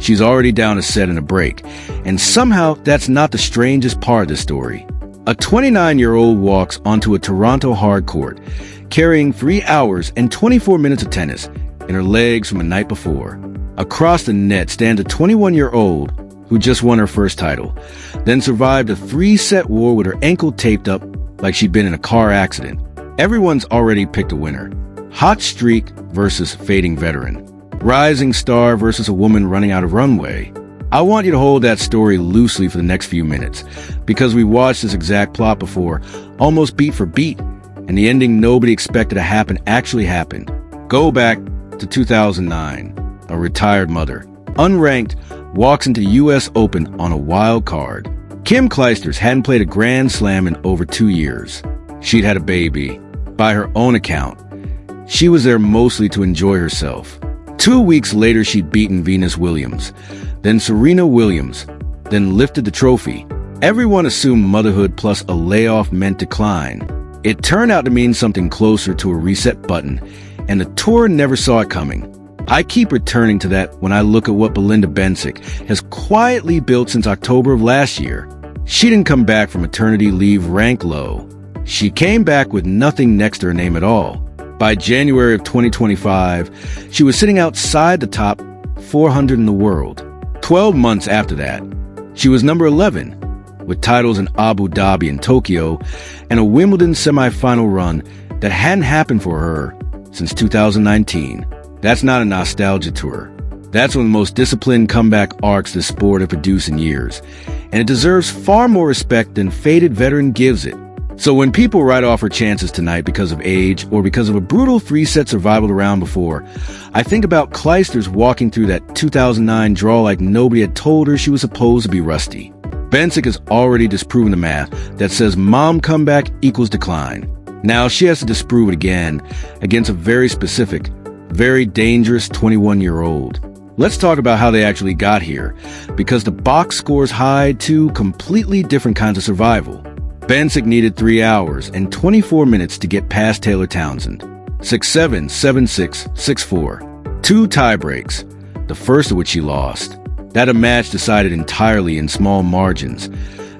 She's already down a set in a break, and somehow that's not the strangest part of the story. A 29-year-old walks onto a Toronto hard court, carrying 3 hours and 24 minutes of tennis in her legs from the night before. Across the net stands a 21-year-old who just won her first title, then survived a 3-set war with her ankle taped up like she'd been in a car accident. Everyone's already picked a winner. Hot streak versus fading veteran. Rising star versus a woman running out of runway. I want you to hold that story loosely for the next few minutes, because we watched this exact plot before, almost beat for beat, and the ending nobody expected to happen actually happened. Go back to 2009. A retired mother, unranked, walks into the U.S. Open on a wild card. Kim Clijsters hadn't played a Grand Slam in over 2 years. She'd had a baby. By her own account, she was there mostly to enjoy herself. 2 weeks later, she'd beaten Venus Williams, then Serena Williams, then lifted the trophy. Everyone assumed motherhood plus a layoff meant decline. It turned out to mean something closer to a reset button, and the tour never saw it coming. I keep returning to that when I look at what Belinda Bencic has quietly built since October of last year. She didn't come back from maternity leave ranked low. She came back with nothing next to her name at all. By January of 2025, she was sitting outside the top 400 in the world. 12 months after that, she was number 11, with titles in Abu Dhabi and Tokyo, and a Wimbledon semifinal run that hadn't happened for her since 2019. That's not a nostalgia tour. That's one of the most disciplined comeback arcs this sport has produced in years, and it deserves far more respect than faded veteran gives it. So when people write off her chances tonight because of age or because of a brutal 3-set survival the round before, I think about Clijsters walking through that 2009 draw like nobody had told her she was supposed to be rusty. Bencic has already disproven the math that says mom comeback equals decline. Now she has to disprove it again against a very specific, very dangerous 21-year-old. Let's talk about how they actually got here, because the box scores hide two completely different kinds of survival. Bencic needed 3 hours and 24 minutes to get past Taylor Townsend. 6-7, 7-6, 6-4. 2 tie-breaks, the first of which she lost. That a match decided entirely in small margins.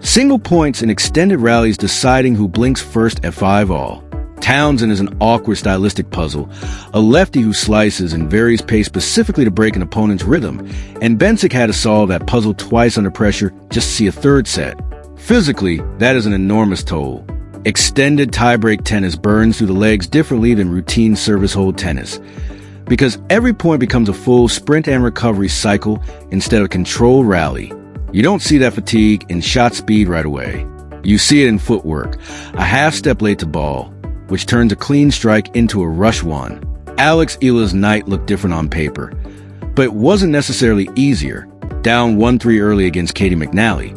Single points and extended rallies deciding who blinks first at 5-all. Townsend is an awkward stylistic puzzle, a lefty who slices and varies pace specifically to break an opponent's rhythm, and Bencic had to solve that puzzle twice under pressure just to see a third set. Physically, that is an enormous toll. Extended tiebreak tennis burns through the legs differently than routine service hold tennis, because every point becomes a full sprint and recovery cycle instead of a controlled rally. You don't see that fatigue in shot speed right away. You see it in footwork, a half step late to ball, which turns a clean strike into a rush one. Alex Eala's night looked different on paper, but it wasn't necessarily easier. Down 1-3 early against Katie McNally,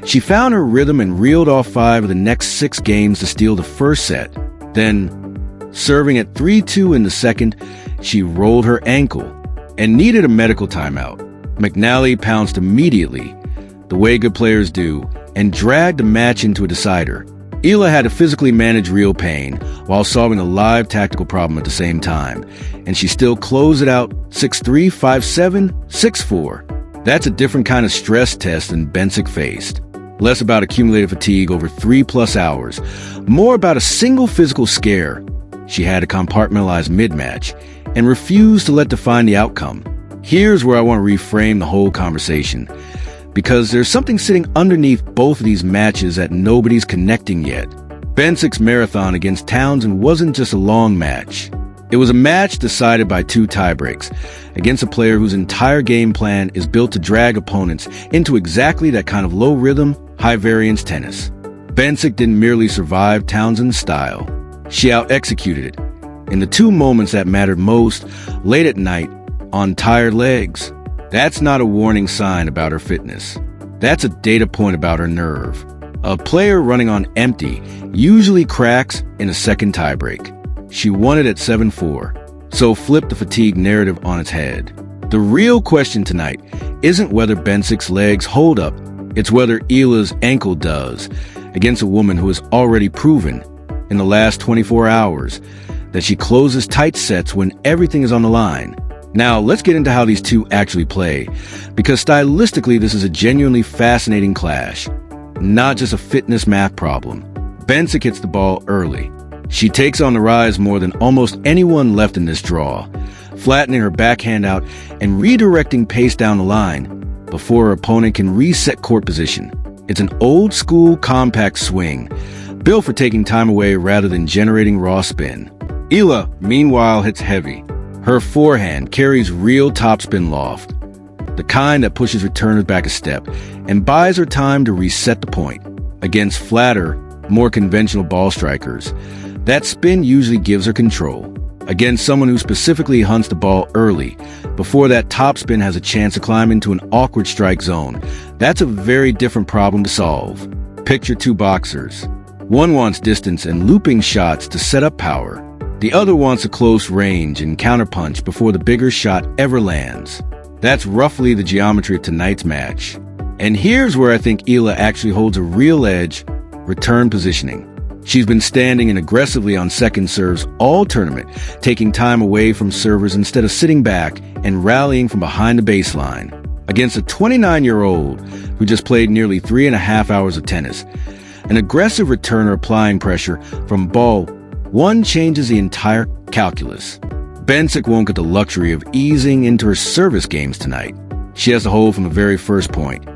she found her rhythm and reeled off 5 of the next 6 games to steal the first set. Then, serving at 3-2 in the second, she rolled her ankle and needed a medical timeout. McNally pounced immediately, the way good players do, and dragged the match into a decider. Eala had to physically manage real pain while solving a live tactical problem at the same time, and she still closed it out 6-3, 5-7, 6-4. That's a different kind of stress test than Bencic faced. Less about accumulated fatigue over 3+ hours, more about a single physical scare. She had to compartmentalize mid-match and refused to let define the outcome. Here's where I want to reframe the whole conversation, because there's something sitting underneath both of these matches that nobody's connecting yet. Bencic's marathon against Townsend wasn't just a long match. It was a match decided by 2 tiebreaks against a player whose entire game plan is built to drag opponents into exactly that kind of low-rhythm, high-variance tennis. Bencic didn't merely survive Townsend's style. She out-executed it in the 2 moments that mattered most, late at night, on tired legs. That's not a warning sign about her fitness. That's a data point about her nerve. A player running on empty usually cracks in a second tiebreak. She won it at 7-4, so flip the fatigue narrative on its head. The real question tonight isn't whether Bencic's legs hold up, it's whether Eala's ankle does, against a woman who has already proven, in the last 24 hours, that she closes tight sets when everything is on the line. Now, let's get into how these two actually play, because stylistically this is a genuinely fascinating clash, not just a fitness math problem. Bencic hits the ball early. She takes on the rise more than almost anyone left in this draw, flattening her backhand out and redirecting pace down the line before her opponent can reset court position. It's an old-school compact swing, built for taking time away rather than generating raw spin. Eala, meanwhile, hits heavy. Her forehand carries real topspin loft, the kind that pushes returners back a step and buys her time to reset the point. Against flatter, more conventional ball strikers, that spin usually gives her control. Against someone who specifically hunts the ball early, before that topspin has a chance to climb into an awkward strike zone, that's a very different problem to solve. Picture two boxers. One wants distance and looping shots to set up power. The other wants a close range and counterpunch before the bigger shot ever lands. That's roughly the geometry of tonight's match. And here's where I think Eala actually holds a real edge: return positioning. She's been standing in aggressively on second serves all tournament, taking time away from servers instead of sitting back and rallying from behind the baseline. Against a 29-year-old who just played nearly 3.5 hours of tennis, an aggressive returner applying pressure from ball one changes the entire calculus. Bencic won't get the luxury of easing into her service games tonight. She has to hold from the very first point,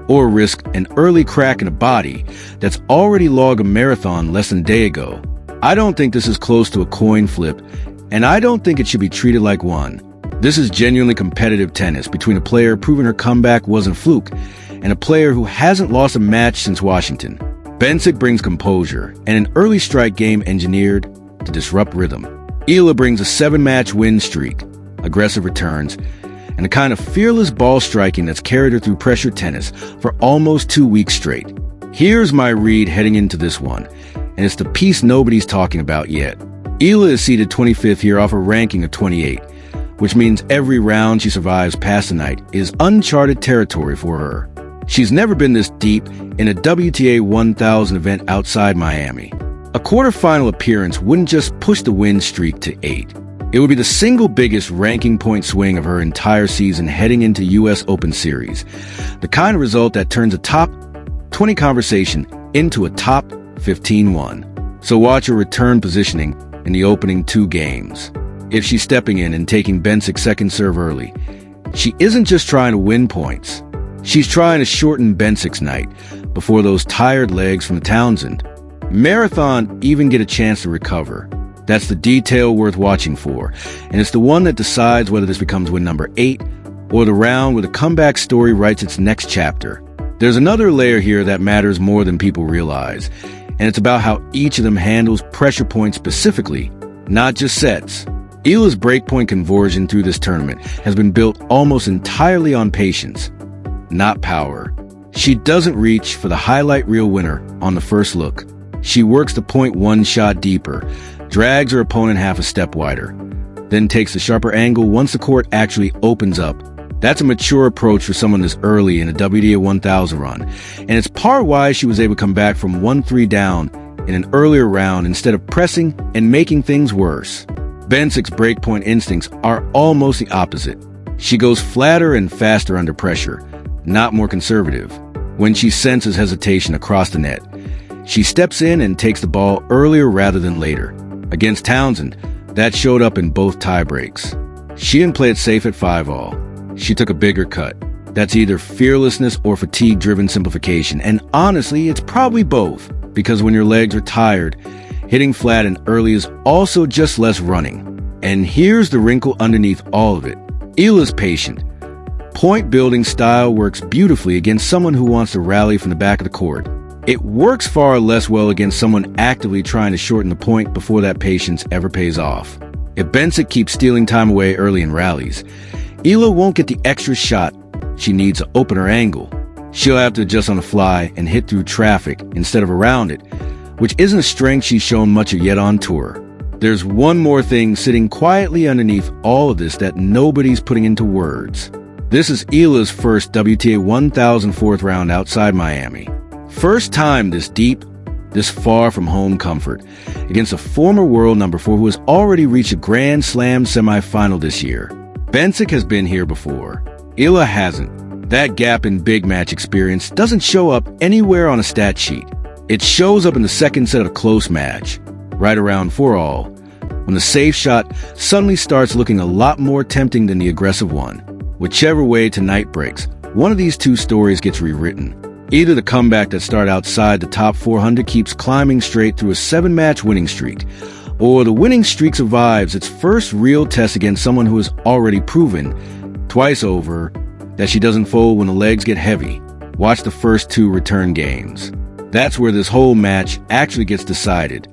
or risk an early crack in a body that's already logged a marathon less than a day ago. I don't think this is close to a coin flip, and I don't think it should be treated like one. This is genuinely competitive tennis between a player proving her comeback wasn't a fluke and a player who hasn't lost a match since Washington. Bencic brings composure and an early strike game engineered to disrupt rhythm. Eala brings a 7-match win streak, aggressive returns, and a kind of fearless ball striking that's carried her through pressure tennis for almost 2 weeks straight. Here's my read heading into this one, and it's the piece nobody's talking about yet. Eala is seeded 25th here off a ranking of 28, which means every round she survives past the night is uncharted territory for her. She's never been this deep in a WTA 1000 event outside Miami. A quarterfinal appearance wouldn't just push the win streak to 8. It would be the single biggest ranking point swing of her entire season heading into U.S. Open Series, the kind of result that turns a top 20 conversation into a top 15 one. So watch her return positioning in the opening 2 games. If she's stepping in and taking Bencic's second serve early, she isn't just trying to win points. She's trying to shorten Bencic's night before those tired legs from the Townsend Marathon even get a chance to recover. That's the detail worth watching for, and it's the one that decides whether this becomes win number 8 or the round where the comeback story writes its next chapter. There's another layer here that matters more than people realize, and it's about how each of them handles pressure points specifically, not just sets. Eala's breakpoint conversion through this tournament has been built almost entirely on patience, not power. She doesn't reach for the highlight reel winner on the first look. She works the point one shot deeper, drags her opponent half a step wider, then takes the sharper angle once the court actually opens up. That's a mature approach for someone this early in a WTA 1000 run, and it's part why she was able to come back from 1-3 down in an earlier round instead of pressing and making things worse. Bencic's breakpoint instincts are almost the opposite. She goes flatter and faster under pressure, not more conservative. When she senses hesitation across the net, she steps in and takes the ball earlier rather than later. Against Townsend, that showed up in both tie breaks. She didn't play it safe at 5-all. She took a bigger cut. That's either fearlessness or fatigue-driven simplification, and honestly, it's probably both, because when your legs are tired, hitting flat and early is also just less running. And here's the wrinkle underneath all of it. Eala's patient. Point-building style works beautifully against someone who wants to rally from the back of the court. It works far less well against someone actively trying to shorten the point before that patience ever pays off. If Bencic keeps stealing time away early in rallies, Eala won't get the extra shot she needs to open her angle. She'll have to adjust on the fly and hit through traffic instead of around it, which isn't a strength she's shown much of yet on tour. There's one more thing sitting quietly underneath all of this that nobody's putting into words. This is Eala's first WTA 1000 fourth round outside Miami. First time this deep, this far from home comfort, against a former world number 4 who has already reached a Grand Slam semifinal this year. Bencic has been here before. Eala hasn't. That gap in big match experience doesn't show up anywhere on a stat sheet. It shows up in the second set of a close match, right around 4-all, when the safe shot suddenly starts looking a lot more tempting than the aggressive one. Whichever way tonight breaks, one of these two stories gets rewritten. Either the comeback that started outside the top 400 keeps climbing straight through a 7-match winning streak, or the winning streak survives its first real test against someone who has already proven, twice over, that she doesn't fold when the legs get heavy. Watch the first 2 return games. That's where this whole match actually gets decided.